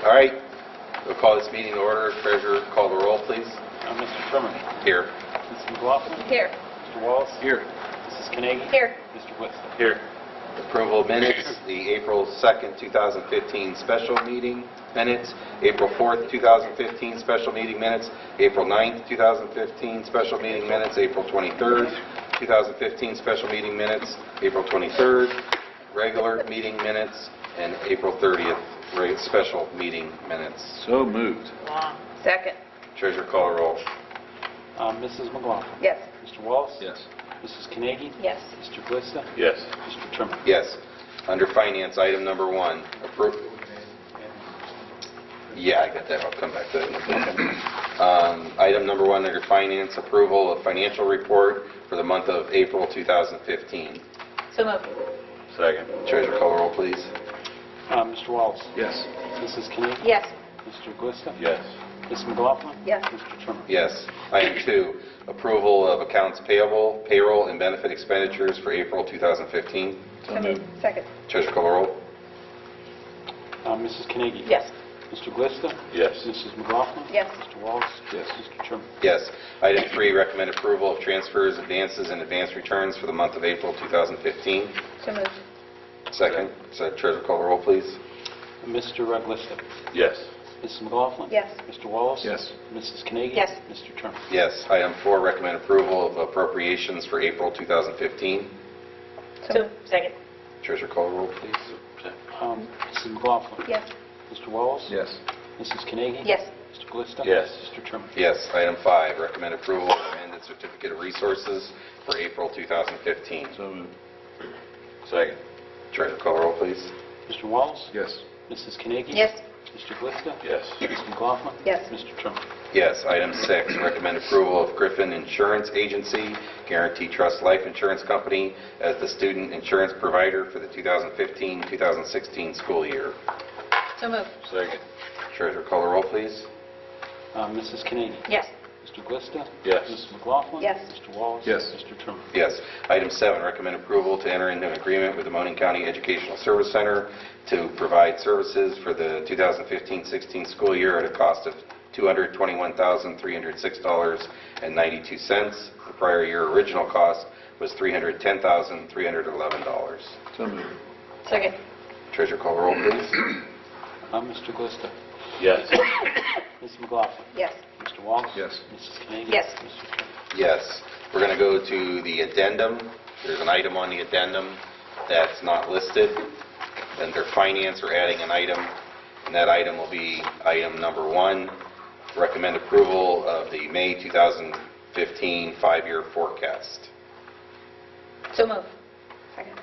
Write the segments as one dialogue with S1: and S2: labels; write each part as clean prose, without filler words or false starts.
S1: All right, we'll call this meeting to order. Treasurer, call the roll, please.
S2: Mr. Trimmer.
S1: Here.
S2: Mrs. McLaughlin.
S3: Here.
S2: Mr. Wallace.
S1: Here.
S2: Mrs. Carnegie.
S3: Here.
S2: Mr. Glista.
S1: Here. Approval of minutes, the April 2nd, 2015 special meeting minutes, April 4th, 2015 special meeting minutes, April 9th, 2015 special meeting minutes, April 23rd, 2015 special meeting minutes, April 23rd, regular meeting minutes, and April 30th, special meeting minutes.
S4: So moved.
S3: Second.
S1: Treasurer, call the roll.
S2: Mrs. McLaughlin.
S3: Yes.
S2: Mr. Wallace.
S4: Yes.
S2: Mrs. Carnegie.
S3: Yes.
S2: Mr. Glista.
S4: Yes.
S2: Mr. Trimmer.
S1: Yes. Under finance, item number 1, Yeah, I got that. I'll come back to that in a second. Item number 1 under finance, approval of financial report for the month of April 2015.
S3: So moved.
S4: Second.
S1: Treasurer, call the roll, please.
S2: Mr. Wallace.
S4: Yes.
S2: Mrs. Carnegie.
S3: Yes.
S2: Mr. Glista.
S4: Yes.
S2: Ms. McLaughlin.
S3: Yes.
S2: Mr. Trimmer.
S1: Yes. Item 2, approval of accounts payable, payroll, and benefit expenditures for April 2015.
S3: So moved. Second.
S1: Treasurer, call the roll.
S2: Mrs. Carnegie.
S3: Yes.
S2: Mr. Glista.
S4: Yes.
S2: Mrs. McLaughlin.
S3: Yes.
S2: Mr. Wallace.
S4: Yes.
S2: Mr. Trimmer.
S1: Yes. Item 3, recommend approval of transfers, advances, and advance returns for the month of April 2015.
S3: So moved.
S1: Second. Treasurer, call the roll, please.
S2: Mr. Glista.
S4: Yes.
S2: Mrs. McLaughlin.
S3: Yes.
S2: Mr. Wallace.
S4: Yes.
S2: Mrs. Carnegie.
S3: Yes.
S2: Mr. Trimmer.
S1: Yes. Item 4, recommend approval of appropriations for April 2015.
S3: So moved. Second.
S1: Treasurer, call the roll, please.
S2: Mrs. McLaughlin.
S3: Yes.
S2: Mr. Wallace.
S4: Yes.
S2: Mrs. Carnegie.
S3: Yes.
S2: Mr. Glista.
S4: Yes.
S2: Mr. Trimmer.
S1: Yes. Item 5, recommend approval of amended certificate of resources for April 2015.
S4: So moved. Second.
S1: Treasurer, call the roll, please.
S2: Mr. Wallace.
S4: Yes.
S2: Mrs. Carnegie.
S3: Yes.
S2: Mr. Glista.
S4: Yes.
S2: Ms. McLaughlin.
S3: Yes.
S2: Mr. Trimmer.
S1: Yes. Item 6, recommend approval of Griffin Insurance Agency, Guarantee Trust Life Insurance Company as the student insurance provider for the 2015-2016 school year.
S3: So moved.
S4: Second.
S1: Treasurer, call the roll, please.
S2: Mrs. Carnegie.
S3: Yes.
S2: Mr. Glista.
S4: Yes.
S2: Ms. McLaughlin.
S3: Yes.
S2: Mr. Wallace.
S4: Yes.
S2: Mr. Trimmer.
S1: Yes. Item 7, recommend approval to enter into an agreement with the Mahoning County Educational Service Center to provide services for the 2015-16 school year at a cost of $221,306.92. The prior year original cost was $310,311.
S4: So moved.
S3: Second.
S1: Treasurer, call the roll, please.
S2: Mr. Glista.
S4: Yes.
S2: Ms. McLaughlin.
S3: Yes.
S2: Mr. Wallace.
S4: Yes.
S2: Mrs. Carnegie.
S3: Yes.
S2: Mr. Trimmer.
S1: Yes. We're going to go to the addendum. There's an item on the addendum that's not listed. Under finance, we're adding an item, and that item will be item number 1, recommend approval of the May 2015 5-year forecast.
S3: So moved. Second.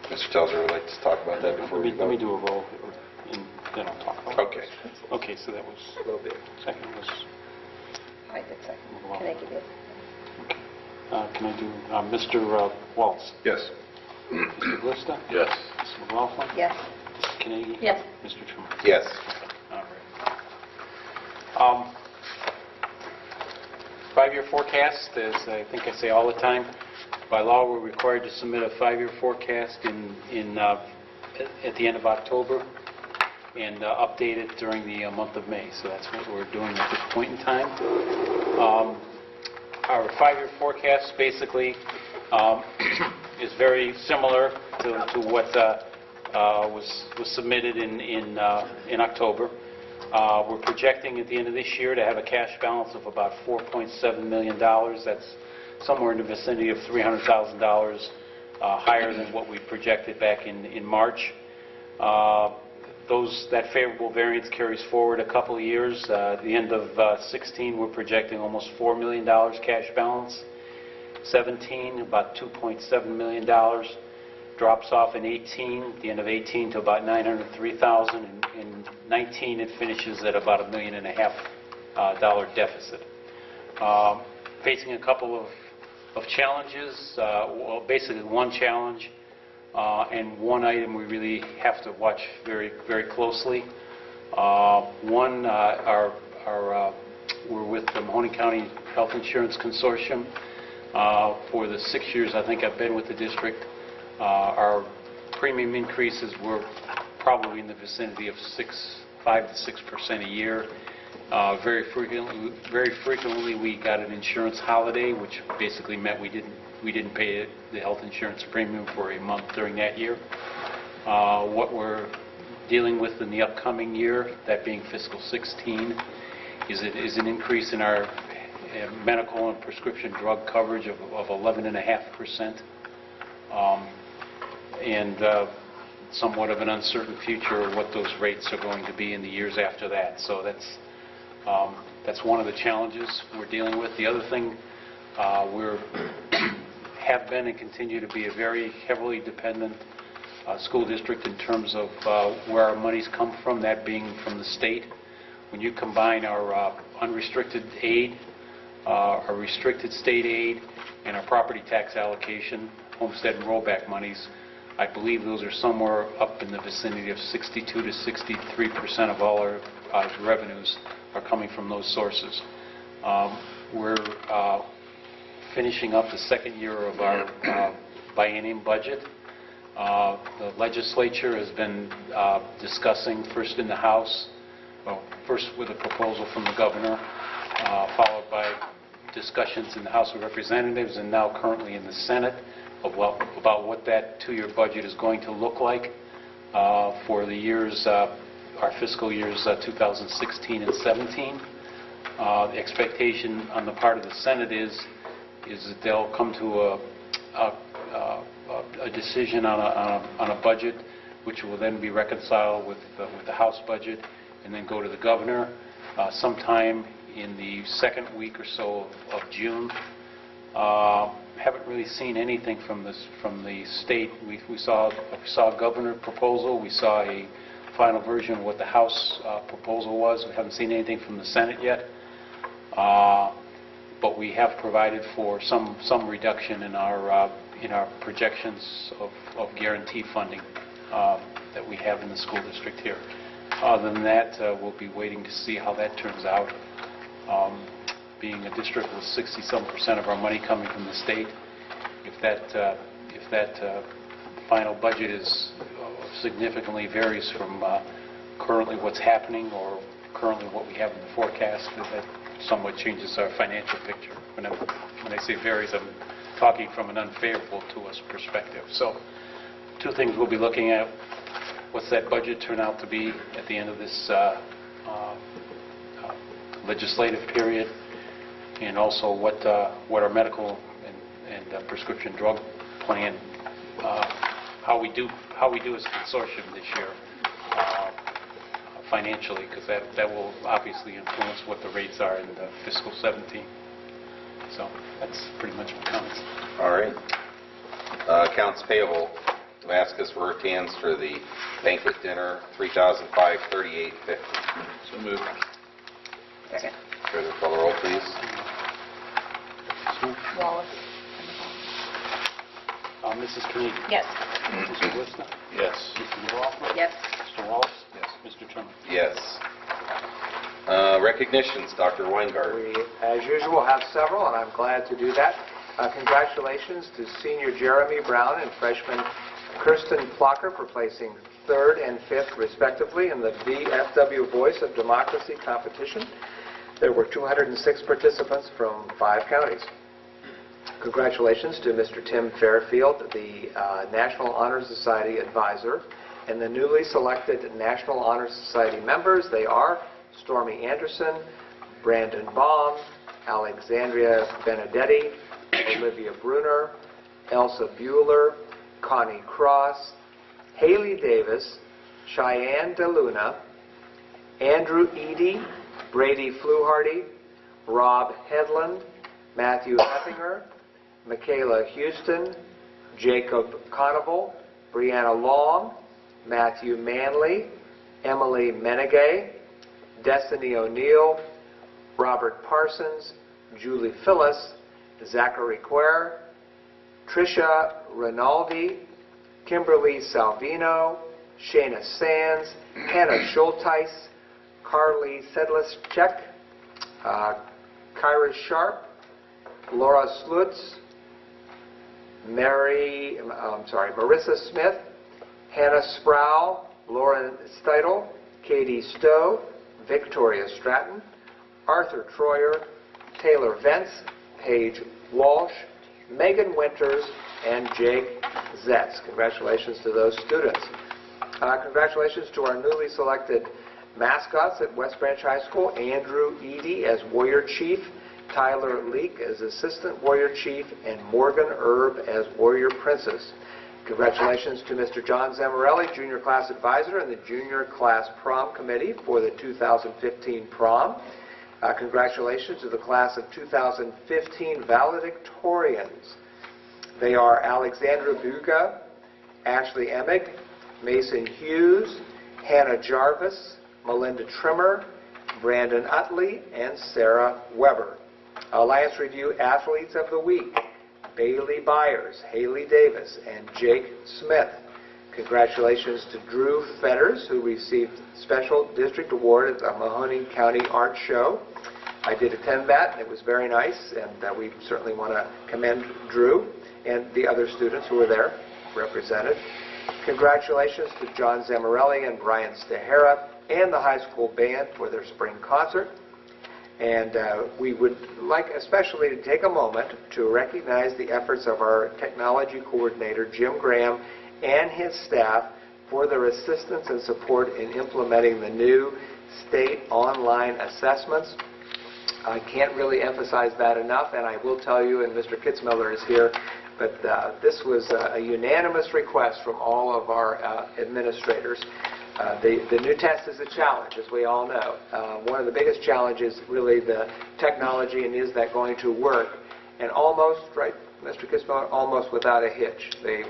S1: Mr. Telzer would like to talk about that before we
S2: Let me
S1: go.
S2: do a roll, and then I'll talk about it.
S1: Okay.
S2: Okay, so that was,
S1: A little bit.
S2: second was,
S3: I did second.
S2: McLaughlin.
S3: Can I give you?
S2: Can I do Mr. Wallace?
S4: Yes.
S2: Mr. Glista.
S4: Yes.
S2: Ms. McLaughlin.
S3: Yes.
S2: Mrs. Carnegie.
S3: Yes.
S2: Mr. Trimmer.
S1: Yes.
S2: All right. 5-year forecast, as I think I say all the time, by law we're required to submit a 5-year forecast at the end of October and update it during the month of May. So that's what we're doing at this point in time. Our 5-year forecast basically is very similar to what was submitted in October. We're projecting at the end of this year to have a cash balance of about $4.7 million. That's somewhere in the vicinity of $300,000 higher than what we projected back in March. That favorable variance carries forward a couple of years. At the end of 16, we're projecting almost $4 million cash balance. 17, about $2.7 million. Drops off in 18, at the end of 18 to about $903,000. In 19, it finishes at about $1.5 million deficit. Facing a couple of challenges, well, basically one challenge and one item we really have to watch very, very closely. One, we're with the Mahoning County Health Insurance Consortium. For the 6 years I think I've been with the district, our premium increases were probably in the vicinity of 5 to 6% a year. Very frequently, we got an insurance holiday, which basically meant we didn't pay the health insurance premium for a month during that year. What we're dealing with in the upcoming year, that being fiscal 16, is an increase in our medical and prescription drug coverage of 11.5%, and somewhat of an uncertain future of what those rates are going to be in the years after that. So that's one of the challenges we're dealing with. The other thing, have been and continue to be a very heavily dependent school district in terms of where our monies come from, that being from the state. When you combine our unrestricted aid, our restricted state aid, and our property tax allocation, homestead and rollback monies, I believe those are somewhere up in the vicinity of 62 to 63% of all our revenues are coming from those sources. We're finishing up the second year of our biennium budget. The legislature has been discussing, first in the House, first with a proposal from the governor, followed by discussions in the House of Representatives, and now currently in the Senate about what that two-year budget is going to look like for the years, our fiscal years 2016 and 17. The expectation on the part of the Senate is that they'll come to a decision on a budget, which will then be reconciled with the House budget, and then go to the governor sometime in the second week or so of June. Haven't really seen anything from the state. We saw a governor proposal. We saw a final version of what the House proposal was. We haven't seen anything from the Senate yet. But we have provided for some reduction in our projections of guarantee funding that we have in the school district here. Other than that, we'll be waiting to see how that turns out. Being a district with 60-some% of our money coming from the state, if that final budget is significantly varies from currently what's happening or currently what we have in the forecast, that somewhat changes our financial picture. When I say varies, I'm talking from an unfavorable to us perspective. So, two things we'll be looking at: what's that budget turn out to be at the end of this legislative period, and also what our medical and prescription drug plan, how we do as a consortium this year financially, because that will obviously influence what the rates are in the fiscal 17. So that's pretty much my comments.
S1: All right. Accounts payable. Damascus Rotans for the banquet dinner, $3,538.50.
S4: So moved.
S3: Second.
S1: Treasurer call the roll, please.
S3: Wallace.
S2: Mrs. Carnegie.
S3: Yes.
S2: Mr. Glissner.
S4: Yes.
S2: Mr. McLaughlin.
S3: Yes.
S2: Mr. Wallace.
S4: Yes.
S2: Mr. Trimmer.
S1: Yes. Recognitions, Dr. Weingart.
S5: We, as usual, have several, and I'm glad to do that. Congratulations to senior Jeremy Brown and freshman Kirsten Plocker for placing 3rd and 5th, respectively, in the VFW Voice of Democracy competition. There were 206 participants from 5 counties. Congratulations to Mr. Tim Fairfield, the National Honor Society advisor, and the newly selected National Honor Society members. They are Stormy Anderson, Brandon Baum, Alexandria Benedetti, Olivia Bruner, Elsa Bueller, Connie Cross, Haley Davis, Cheyenne DeLuna, Andrew Eady, Brady Fluharty, Rob Hedlund, Matthew Heffinger, Michaela Houston, Jacob Conable, Brianna Long, Matthew Manley, Emily Menegay, Destiny O'Neill, Robert Parsons, Julie Phyllis, Zachary Quare, Tricia Rinaldi, Kimberly Salvino, Shayna Sands, Hannah Schulteis, Carly Sedlischek, Kyra Sharp, Laura Slutz, Marissa Smith, Hannah Sproul, Lauren Steitel, Katie Stowe, Victoria Stratton, Arthur Troyer, Taylor Vence, Paige Walsh, Megan Winters, and Jake Zetz. Congratulations to those students. Congratulations to our newly selected mascots at West Branch High School, Andrew Eady as Warrior Chief, Tyler Leak as Assistant Warrior Chief, and Morgan Erb as Warrior Princess. Congratulations to Mr. John Zamorelli, Junior Class Advisor, and the Junior Class Prom Committee for the 2015 prom. Congratulations to the class of 2015 valedictorians. They are Alexandra Buga, Ashley Emig, Mason Hughes, Hannah Jarvis, Melinda Trimmer, Brandon Utley, and Sarah Weber. Alliance Review Athletes of the Week, Bailey Byers, Haley Davis, and Jake Smith. Congratulations to Drew Fetters, who received Special District Award at the Mahoning County Art Show. I did attend that, and it was very nice, and we certainly want to commend Drew and the other students who were there represented. Congratulations to John Zamorelli and Brian Stahara and the high school band for their spring concert. And we would like especially to take a moment to recognize the efforts of our technology coordinator, Jim Graham, and his staff for their assistance and support in implementing the new state online assessments. I can't really emphasize that enough, and I will tell you, and Mr. Kitzmiller is here, but this was a unanimous request from all of our administrators. The new test is a challenge, as we all know. One of the biggest challenges is really the technology, and is that going to work? And almost, right, Mr. Kitzmiller, almost without a hitch. They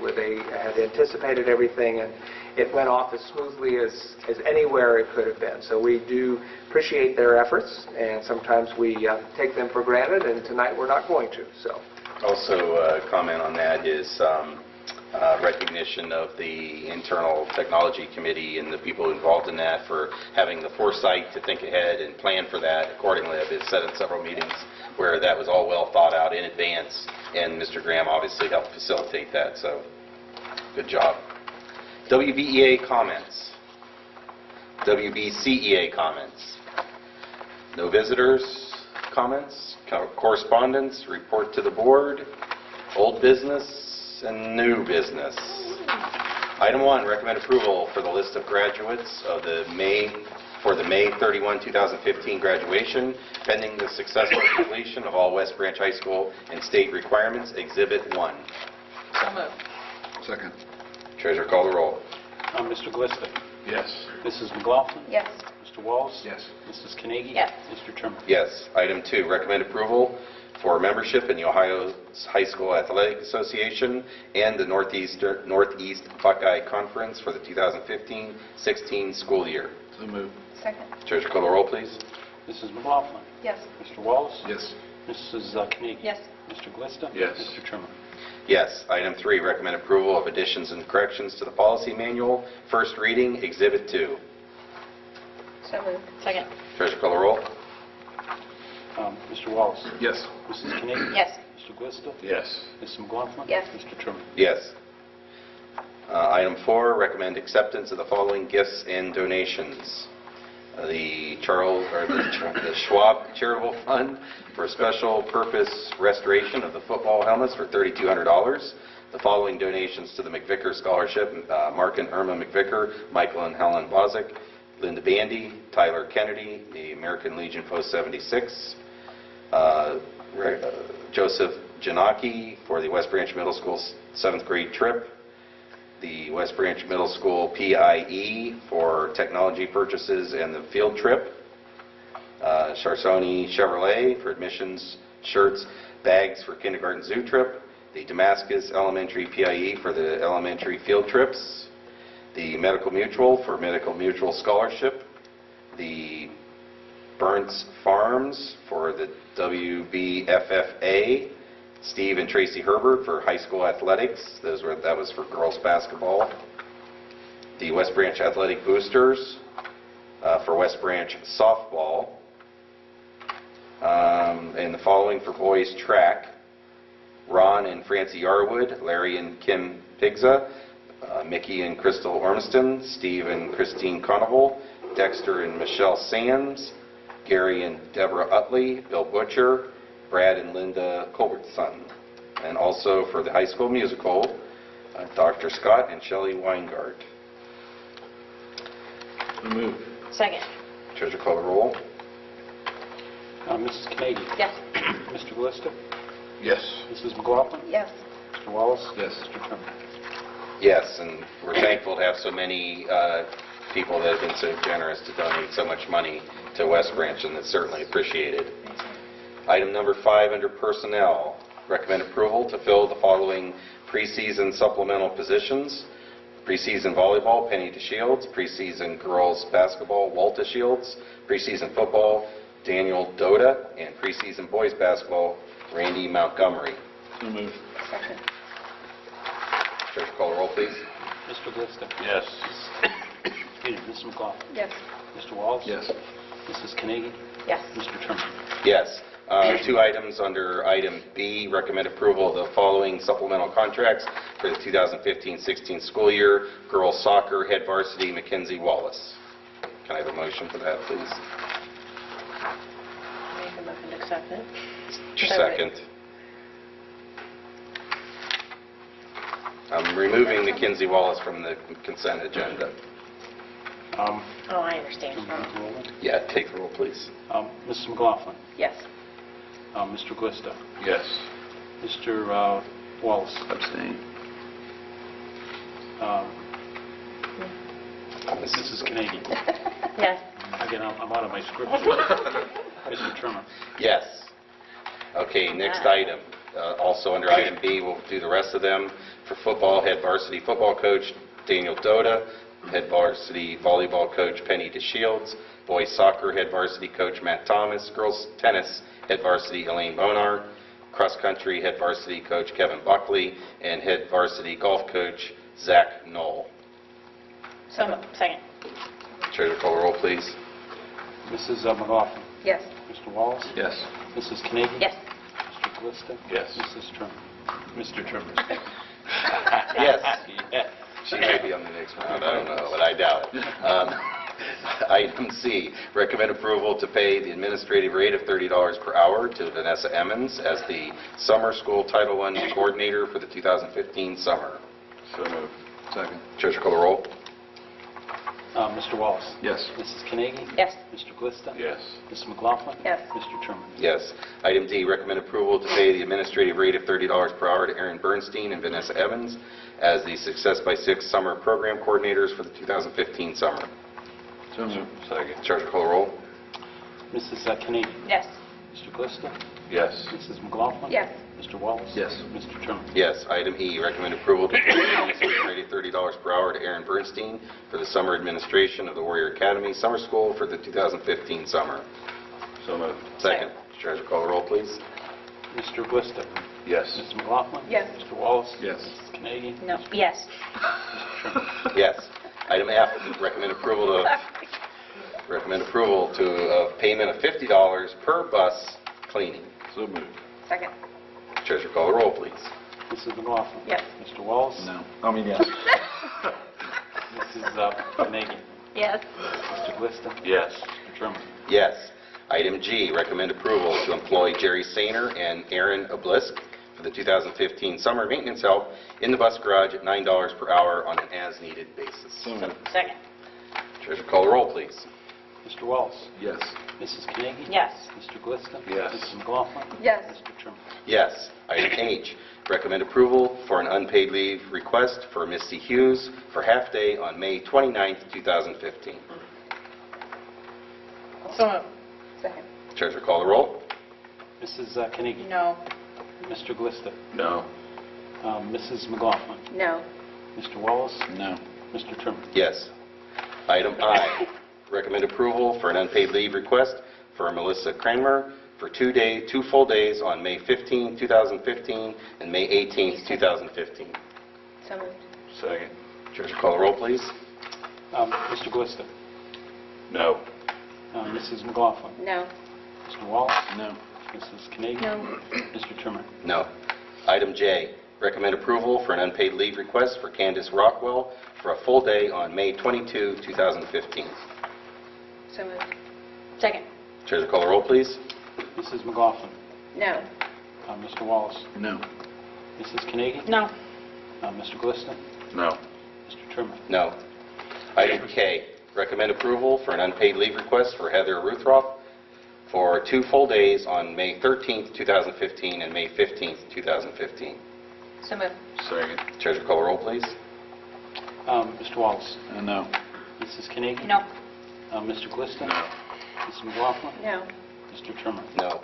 S5: had anticipated everything, and it went off as smoothly as anywhere it could have been. So we do appreciate their efforts, and sometimes we take them for granted, and tonight we're not going to. So.
S1: Also, comment on that is recognition of the internal technology committee and the people involved in that for having the foresight to think ahead and plan for that accordingly. I've been said in several meetings where that was all well thought out in advance, and Mr. Graham obviously helped facilitate that, so good job. WBEA comments. WBCEA comments. No visitors comments. Correspondence, report to the board, old business, and new business. Item 1, recommend approval for the list of graduates of the May 31, 2015 graduation, pending the successful completion of all West Branch High School and state requirements. Exhibit 1.
S3: So moved.
S4: Second.
S1: Treasurer call the roll.
S2: Mr. Glista.
S4: Yes.
S2: Mrs. McLaughlin.
S3: Yes.
S2: Mr. Wallace.
S4: Yes.
S2: Mrs. Carnegie.
S3: Yes.
S2: Mr. Trimmer.
S1: Yes. Item 2, recommend approval for membership in the Ohio High School Athletic Association and the Northeast Buckeye Conference for the 2015-16 school year.
S4: So moved.
S3: Second.
S1: Treasurer call the roll, please.
S2: Mrs. McLaughlin.
S3: Yes.
S2: Mr. Wallace.
S4: Yes.
S2: Mrs. Carnegie.
S3: Yes.
S2: Mr. Glista.
S4: Yes.
S2: Mr. Trimmer.
S1: Yes. Item 3, recommend approval of additions and corrections to the policy manual. First reading, Exhibit 2.
S3: So moved. Second.
S1: Treasurer call the roll.
S2: Mr. Wallace.
S4: Yes.
S2: Mrs. Carnegie.
S3: Yes.
S2: Mr. Glista.
S4: Yes.
S2: Mrs. McLaughlin.
S3: Yes.
S2: Mr. Trimmer.
S1: Yes. Item 4, recommend acceptance of the following gifts and donations. The Schwab Charitable Fund for special purpose restoration of the football helmets for $3,200. The following donations to the McVicker Scholarship: Mark and Irma McVicker, Michael and Helen Bozick, Linda Bandy, Tyler Kennedy, the American Legion Post 76, Joseph Janaki for the West Branch Middle School 7th grade trip, the West Branch Middle School PIE for technology purchases and the field trip, Charsoni Chevrolet for admissions, shirts, bags for kindergarten zoo trip, the Damascus Elementary PIE for the elementary field trips, the Medical Mutual for Medical Mutual Scholarship, the Burns Farms for the WBFFA, Steve and Tracy Herbert for high school athletics. That was for girls basketball. The West Branch Athletic Boosters for West Branch softball. And the following for boys track: Ron and Francie Yarwood, Larry and Kim Pigza, Mickey and Crystal Ormiston, Steve and Christine Conoval, Dexter and Michelle Sands, Gary and Deborah Utley, Bill Butcher, Brad and Linda Culbertson. And also for the high school musical, Dr. Scott and Shelley Weingart.
S4: So moved.
S3: Second.
S1: Treasurer call the roll.
S2: Mrs. Carnegie?
S3: Yes.
S2: Mr. Glista?
S4: Yes.
S2: Mrs. McLaughlin?
S3: Yes.
S2: Mr. Wallace?
S4: Yes.
S2: Mr. Trimmer?
S1: Yes, and we're thankful to have so many people that have been so generous to donate so much money to West Branch, and it's certainly appreciated. Item number 5 under personnel, recommend approval to fill the following preseason supplemental positions. Preseason volleyball, Penny DeShields. Preseason girls basketball, Walta Shields. Preseason football, Daniel Doda. And preseason boys basketball, Randy Montgomery.
S4: So moved.
S3: Second.
S1: Treasurer call the roll, please.
S2: Mr. Glista?
S4: Yes.
S2: Excuse me, Mrs. McLaughlin?
S3: Yes.
S2: Mr. Wallace?
S4: Yes.
S2: Mrs. Carnegie?
S3: Yes.
S2: Mr. Trimmer?
S1: Yes. 2 items under item B, recommend approval of the following supplemental contracts for the 2015-16 school year. Girls soccer, head varsity, Mackenzie Wallace. Can I have a motion for that, please?
S3: Make a motion to accept it.
S1: Second. I'm removing Mackenzie Wallace from the consent agenda.
S2: Um,
S3: Oh, I understand.
S1: Yeah, take the roll, please.
S2: Mrs. McLaughlin?
S3: Yes.
S2: Mr. Glista?
S4: Yes.
S2: Mr. Wallace?
S4: Abstain.
S2: Mrs. Carnegie?
S3: Yes.
S2: Again, I'm out of my script. Mr. Trimmer?
S1: Yes. Okay, next item. Also under item B, we'll do the rest of them. For football, head varsity football coach Daniel Doda, head varsity volleyball coach Penny DeShields, boys soccer head varsity coach Matt Thomas, girls tennis head varsity Elaine Bonar, cross country head varsity coach Kevin Buckley, and head varsity golf coach Zach Knoll.
S3: So moved. Second.
S1: Treasurer call the roll, please.
S2: Mrs. McLaughlin?
S3: Yes.
S2: Mr. Wallace?
S4: Yes.
S2: Mrs. Carnegie?
S3: Yes.
S2: Mr. Glista?
S4: Yes.
S2: Mrs. Trimmer? Mr. Trimmer?
S1: Yes.
S2: Yeah.
S1: She may be on the next round, I don't know, but I doubt it. Item C, recommend approval to pay the administrative rate of $30 per hour to Vanessa Emmons as the summer school Title I coordinator for the 2015 summer.
S4: So moved. Second.
S1: Treasurer call the roll.
S2: Mr. Wallace?
S4: Yes.
S2: Mrs. Carnegie?
S3: Yes.
S2: Mr. Glista?
S4: Yes.
S2: Mrs. McLaughlin?
S3: Yes.
S2: Mr. Trimmer?
S1: Yes. Item D, recommend approval to pay the administrative rate of $30 per hour to Aaron Bernstein and Vanessa Evans as the Success by 6 summer program coordinators for the 2015 summer.
S4: So moved. Second.
S1: Treasurer call the roll.
S2: Mrs. Carnegie?
S3: Yes.
S2: Mr. Glista?
S4: Yes.
S2: Mrs. McLaughlin?
S3: Yes.
S2: Mr. Wallace?
S4: Yes.
S2: Mr. Trimmer?
S1: Yes. Item E, recommend approval to pay the administrative rate of $30 per hour to Aaron Bernstein for the summer administration of the Warrior Academy Summer School for the 2015 summer.
S4: So moved.
S1: Second. Treasurer call the roll, please.
S2: Mr. Glista?
S4: Yes.
S2: Mrs. McLaughlin?
S3: Yes.
S2: Mr. Wallace?
S4: Yes.
S2: Mrs. Carnegie?
S3: No. Yes.
S2: Mr. Trimmer?
S1: Yes. Item F, recommend approval to payment of $50 per bus cleaning.
S4: So moved.
S3: Second.
S1: Treasurer call the roll, please.
S2: Mrs. McLaughlin?
S3: Yes.
S2: Mr. Wallace?
S4: No. Yes.
S2: Mrs. Carnegie?
S3: Yes.
S2: Mr. Glista?
S4: Yes.
S2: Mr. Trimmer?
S1: Yes. Item G, recommend approval to employ Jerry Sainer and Aaron Oblisk for the 2015 summer maintenance help in the bus garage at $9 per hour on an as-needed basis.
S4: So moved.
S3: Second.
S1: Treasurer call the roll, please.
S2: Mr. Wallace?
S4: Yes.
S2: Mrs. Carnegie?
S3: Yes.
S2: Mr. Glista?
S4: Yes.
S2: Mrs. McLaughlin?
S3: Yes.
S2: Mr. Trimmer?
S1: Yes. Item H, recommend approval for an unpaid leave request for Misty Hughes for half-day on May 29th, 2015.
S3: So moved. Second.
S1: Treasurer call the roll.
S2: Mrs. Carnegie?
S3: No.
S2: Mr. Glista?
S4: No.
S2: Mrs. McLaughlin?
S3: No.
S2: Mr. Wallace?
S4: No.
S2: Mr. Trimmer?
S1: Yes. Item I, recommend approval for an unpaid leave request for Melissa Cranmer for 2 full days on May 15th, 2015 and May 18th, 2015.
S3: So moved.
S4: Second.
S1: Treasurer call the roll, please.
S2: Mr. Glista?
S4: No.
S2: Mrs. McLaughlin?
S3: No.
S2: Mr. Wallace?
S4: No.
S2: Mrs. Carnegie?
S3: No.
S2: Mr. Trimmer?
S1: No. Item J, recommend approval for an unpaid leave request for Candace Rockwell for a full day on May 22, 2015.
S3: So moved. Second.
S1: Treasurer call the roll, please.
S2: Mrs. McLaughlin.
S3: No.
S2: Mr. Wallace.
S4: No.
S2: Mrs. Carnegie.
S3: No.
S2: Mr. Glista.
S4: No.
S2: Mr. Trimmer.
S1: No. Item K, recommend approval for an unpaid leave request for Heather Ruthroff for 2 full days on May 13th, 2015 and May 15th, 2015.
S3: So moved.
S4: Second.
S1: Treasurer call the roll, please.
S2: Mr. Wallace.
S4: No.
S2: Mrs. Carnegie.
S3: No.
S2: Mr. Glista.
S4: No.
S2: Mrs. McLaughlin.
S3: No.
S2: Mr. Trimmer.
S1: No.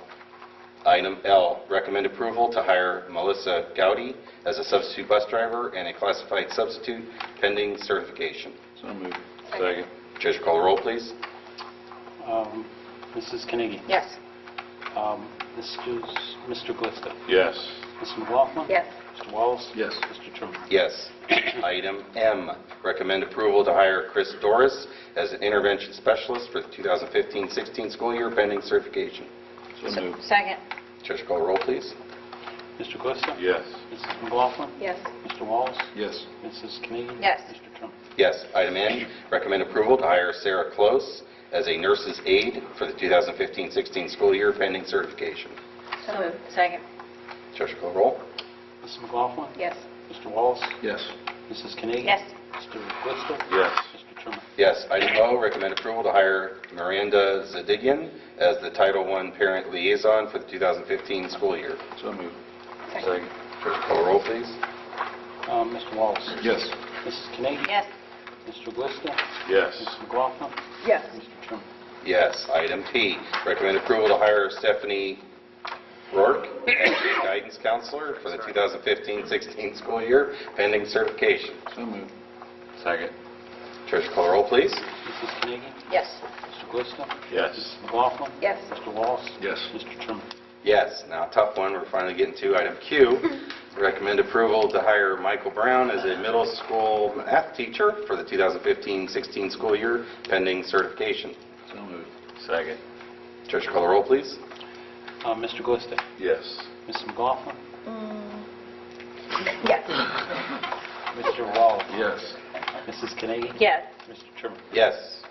S1: Item L, recommend approval to hire Melissa Gowdy as a substitute bus driver and a classified substitute pending certification.
S4: So moved. Second.
S1: Treasurer call the roll, please.
S2: Mrs. Carnegie.
S3: Yes.
S2: Mr. Glista.
S4: Yes.
S2: Mrs. McLaughlin.
S3: Yes.
S2: Mr. Wallace.
S4: Yes.
S2: Mr. Trimmer.
S1: Yes. Item M, recommend approval to hire Chris Doris as an intervention specialist for the 2015-16 school year pending certification.
S4: So moved.
S3: Second.
S1: Treasurer call the roll, please.
S2: Mr. Glista.
S4: Yes.
S2: Mrs. McLaughlin.
S3: Yes.
S2: Mr. Wallace.
S4: Yes.
S2: Mrs. Carnegie.
S3: Yes.
S2: Mr. Trimmer.
S1: Yes. Item N, recommend approval to hire Sarah Close as a nurse's aide for the 2015-16 school year pending certification.
S3: So moved. Second.
S1: Treasurer call the roll.
S2: Mrs. McLaughlin.
S3: Yes.
S2: Mr. Wallace.
S4: Yes.
S2: Mrs. Carnegie.
S3: Yes.
S2: Mr. Glista.
S4: Yes.
S2: Mr. Trimmer.
S1: Yes. Item O, recommend approval to hire Miranda Zadigian as the Title I Parent Liaison for the 2015 school year.
S4: So moved.
S3: Second.
S1: Treasurer call the roll, please.
S2: Mr. Wallace.
S4: Yes.
S2: Mrs. Carnegie.
S3: Yes.
S2: Mr. Glista.
S4: Yes.
S2: Mrs. McLaughlin.
S3: Yes.
S2: Mr. Trimmer.
S1: Yes. Item P, recommend approval to hire Stephanie Rourke as a guidance counselor for the 2015-16 school year pending certification.
S4: So moved. Second.
S1: Treasurer call the roll, please.
S2: Mrs. Carnegie.
S3: Yes.
S2: Mr. Glista.
S4: Yes.
S2: Mrs. McLaughlin.
S3: Yes.
S2: Mr. Wallace.
S4: Yes.
S2: Mr. Trimmer.
S1: Yes. Now, a tough one we're finally getting to. Item Q, recommend approval to hire Michael Brown as a middle school math teacher for the 2015-16 school year pending certification.
S4: So moved. Second.
S1: Treasurer call the roll, please.
S2: Mr. Glista.
S4: Yes.
S2: Mrs. McLaughlin.
S3: Yes.
S2: Mr. Wallace.
S4: Yes.
S2: Mrs. Carnegie.
S3: Yes.
S2: Mr. Trimmer.
S1: Yes.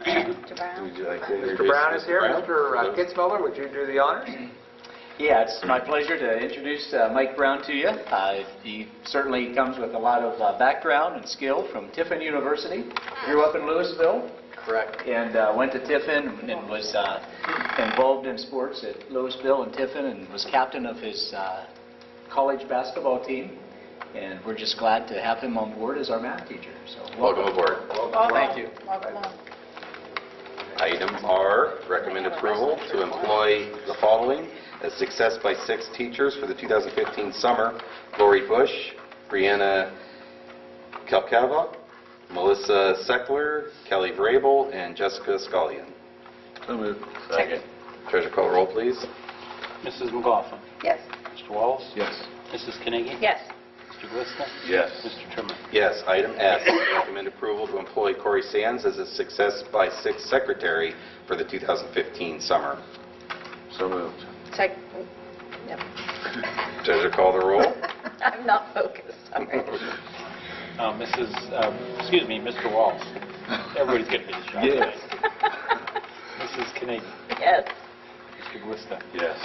S3: Mr. Brown.
S1: Would you like to
S5: Mr.
S1: introduce
S5: Brown is here.
S1: Brown?
S5: Mr. Kitzmiller, would you do the honors?
S6: Yeah, it's my pleasure to introduce Mike Brown to you. He certainly comes with a lot of background and skill from Tiffin University. Grew up in Louisville.
S5: Correct.
S6: And went to Tiffin and was involved in sports at Louisville and Tiffin and was captain of his college basketball team. And we're just glad to have him on board as our math teacher. So
S1: Welcome aboard.
S6: Thank you.
S1: Item R, recommend approval to employ the following as Success by 6 teachers for the 2015 summer: Lori Bush, Brianna Kalkava, Melissa Seckler, Kelly Vrabel, and Jessica Scullion.
S4: So moved. Second.
S1: Treasurer call the roll, please.
S2: Mrs. McLaughlin.
S3: Yes.
S2: Mr. Wallace.
S4: Yes.
S2: Mrs. Carnegie.
S3: Yes.
S2: Mr. Glista.
S4: Yes.
S2: Mr. Trimmer.
S1: Yes. Item S, recommend approval to employ Corey Sands as a Success by 6 secretary for the 2015 summer.
S4: So moved.
S3: Second. Yep.
S1: Treasurer call the roll.
S3: I'm not focused. Sorry.
S2: Mr. Wallace. Everybody's getting me the shot.
S4: Yes.
S2: Mrs. Carnegie.
S3: Yes.
S2: Mr. Glista.
S4: Yes.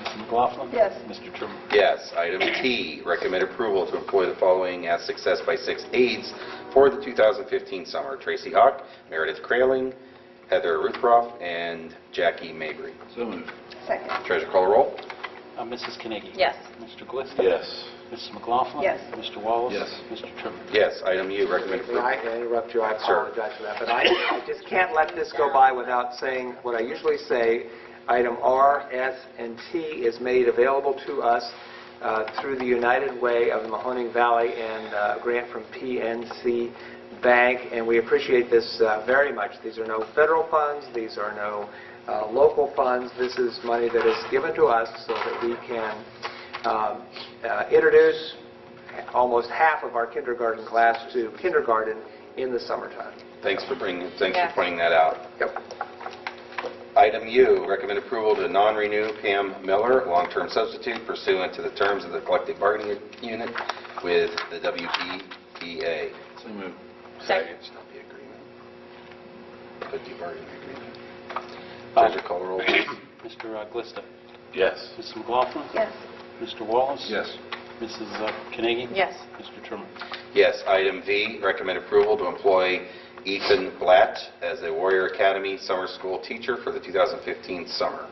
S2: Mrs. McLaughlin.
S3: Yes.
S2: Mr. Trimmer.
S1: Yes. Item T, recommend approval to employ the following as Success by 6 aides for the 2015 summer: Tracy Hawk, Meredith Kraling, Heather Ruthroff, and Jackie Mabry.
S4: So moved.
S3: Second.
S1: Treasurer call the roll.
S2: Mrs. Carnegie.
S3: Yes.
S2: Mr. Glista.
S4: Yes.
S2: Mrs. McLaughlin.
S3: Yes.
S2: Mr. Wallace.
S4: Yes.
S2: Mr. Trimmer.
S1: Yes. Item U, recommend
S5: May I
S1: approval.
S5: interrupt you? I
S1: Sure.
S5: apologize for that. But I just can't let this go by without saying what I usually say. Item R, S, and T is made available to us through the United Way of the Mahoning Valley and a grant from PNC Bank, and we appreciate this very much. These are no federal funds. These are no local funds. This is money that is given to us so that we can introduce almost half of our kindergarten class to kindergarten in the summertime.
S1: Thanks for
S3: Yeah.
S1: pointing that out.
S5: Yep.
S1: Item U, recommend approval to non-renew Pam Miller, long-term substitute pursuant to the terms of the collective bargaining unit with the WPTA.
S4: So moved.
S3: Second.
S1: It's not the agreement. collective bargaining agreement.
S2: Uh,
S1: Treasurer call the roll, please.
S2: Mr. Glista.
S4: Yes.
S2: Mrs. McLaughlin.
S3: Yes.
S2: Mr. Wallace.
S1: Yes.
S2: Mrs. Carnegie.
S3: Yes.
S2: Mr. Trimmer.
S1: Yes. Item V, recommend approval to employ Ethan Blatt as a Warrior Academy summer school teacher for the 2015 summer.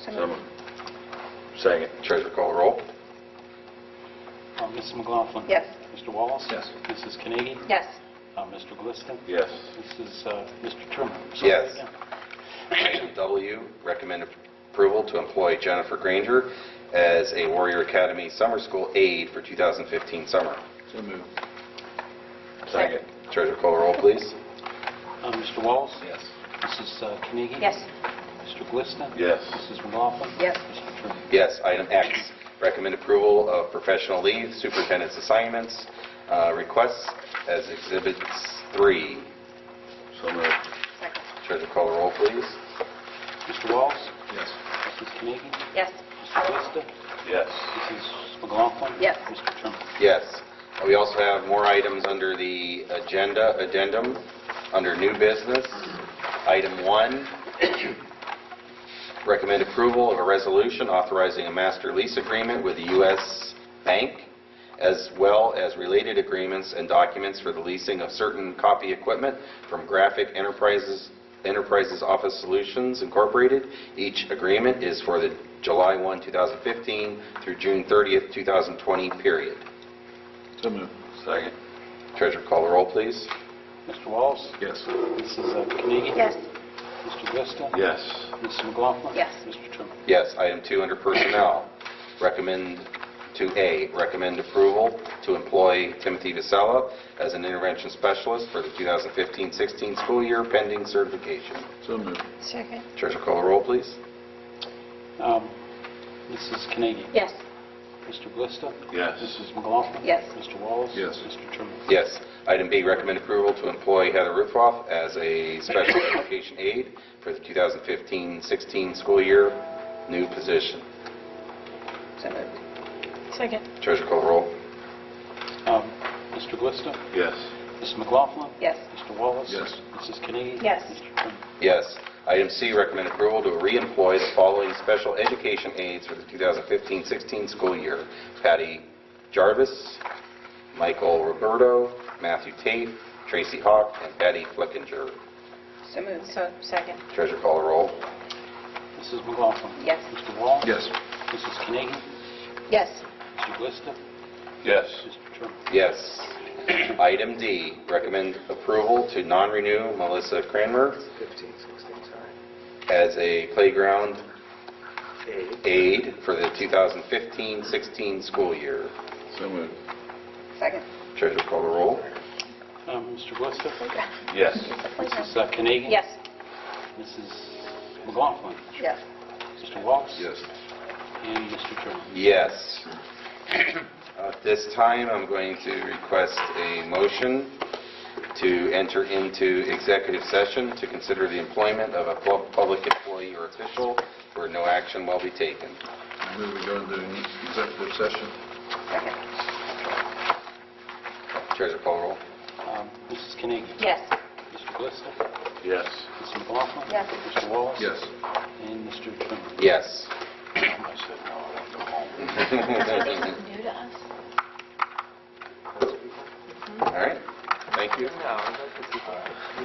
S3: So
S4: So
S3: moved.
S4: moved. Second.
S1: Treasurer call the roll.
S2: Mrs. McLaughlin.
S3: Yes.
S2: Mr. Wallace.
S1: Yes.
S2: Mrs. Carnegie.
S3: Yes.
S2: Mr. Glista.
S4: Yes.
S2: Mr. Trimmer. Sorry
S1: Yes.
S2: again.
S1: Item W, recommend approval to employ Jennifer Granger as a Warrior Academy summer school aide for 2015 summer.
S4: So moved. Second.
S1: Treasurer call the roll, please.
S2: Mr. Wallace.
S4: Yes.
S2: Mrs. Carnegie.
S3: Yes.
S2: Mr. Glista.
S4: Yes.
S2: Mrs. McLaughlin.
S3: Yes.
S2: Mr. Trimmer.
S1: Yes. Item X, recommend approval of professional leave, superintendent's assignments, requests as Exhibits 3.
S4: So moved.
S3: Second.
S1: Treasurer call the roll, please.
S2: Mr. Wallace.
S4: Yes.
S2: Mrs. Carnegie.
S3: Yes.
S2: Mr. Glista.
S4: Yes.
S2: Mrs. McLaughlin.
S3: Yes.
S2: Mr. Trimmer.
S1: Yes. We also have more items under the addendum, under new business. Item 1, recommend approval of a resolution authorizing a master lease agreement with the U.S. Bank, as well as related agreements and documents for the leasing of certain copy equipment from Graphic Enterprises Office Solutions Incorporated. Each agreement is for the July 1, 2015 through June 30th, 2020 period.
S4: So moved. Second.
S1: Treasurer call the roll, please.
S2: Mr. Wallace.
S4: Yes.
S2: Mrs. Carnegie.
S3: Yes.
S2: Mr. Glista.
S4: Yes.
S2: Mrs. McLaughlin.
S3: Yes.
S2: Mr. Trimmer.
S1: Yes. Item 2 under personnel. Recommend approval to employ Timothy Vasella as an intervention specialist for the 2015-16 school year pending certification.
S4: So moved.
S3: Second.
S1: Treasurer call the roll, please.
S2: Mrs. Carnegie.
S3: Yes.
S2: Mr. Glista.
S4: Yes.
S2: Mrs. McLaughlin.
S3: Yes.
S2: Mr. Wallace.
S4: Yes.
S2: Mr. Trimmer.
S1: Yes. Item B, recommend approval to employ Heather Ruthroff as a special education aide for the 2015-16 school year, new position.
S3: So moved. Second.
S1: Treasurer call the roll.
S2: Mr. Glista.
S4: Yes.
S2: Mrs. McLaughlin.
S3: Yes.
S2: Mr. Wallace.
S4: Yes.
S2: Mrs. Carnegie.
S3: Yes.
S2: Mr. Trimmer.
S1: Yes. Item C, recommend approval to reemploy the following special education aides for the 2015-16 school year. Patty Jarvis, Michael Roberto, Matthew Tate, Tracy Hawk, and Betty Flickinger.
S3: So moved. So second.
S1: Treasurer call the roll.
S2: Mrs. McLaughlin.
S3: Yes.
S2: Mr. Wallace.
S4: Yes.
S2: Mrs. Carnegie.
S3: Yes.
S2: Mr. Glista.
S4: Yes.
S2: Mr. Trimmer.
S1: Yes. Item D, recommend approval to non-renew Melissa Cranmer
S5: 15, 16, sorry.
S1: as a playground
S5: Aide.
S1: aide for the 2015-16 school year.
S4: So moved.
S3: Second.
S1: Treasurer call the roll.
S2: Mr. Glista.
S4: Yes.
S2: Mrs. Carnegie.
S3: Yes.
S2: Mrs. McLaughlin.
S3: Yes.
S2: Mr. Wallace.
S4: Yes.
S2: And Mr. Trimmer.
S1: Yes. At this time, I'm going to request a motion to enter into executive session to consider the employment of a public employee or official where no action will be taken.
S4: Move we go into executive session.
S3: Second.
S1: Treasurer call the roll.
S2: Mrs. Carnegie.
S3: Yes.
S2: Mr. Glista.
S4: Yes.
S2: Mrs. McLaughlin.
S3: Yes.
S2: Mr. Wallace.
S4: Yes.
S2: And Mr. Trimmer.
S1: Yes.
S2: I said no, I have to go home.
S3: New to us.
S1: All right. Thank you.
S5: No,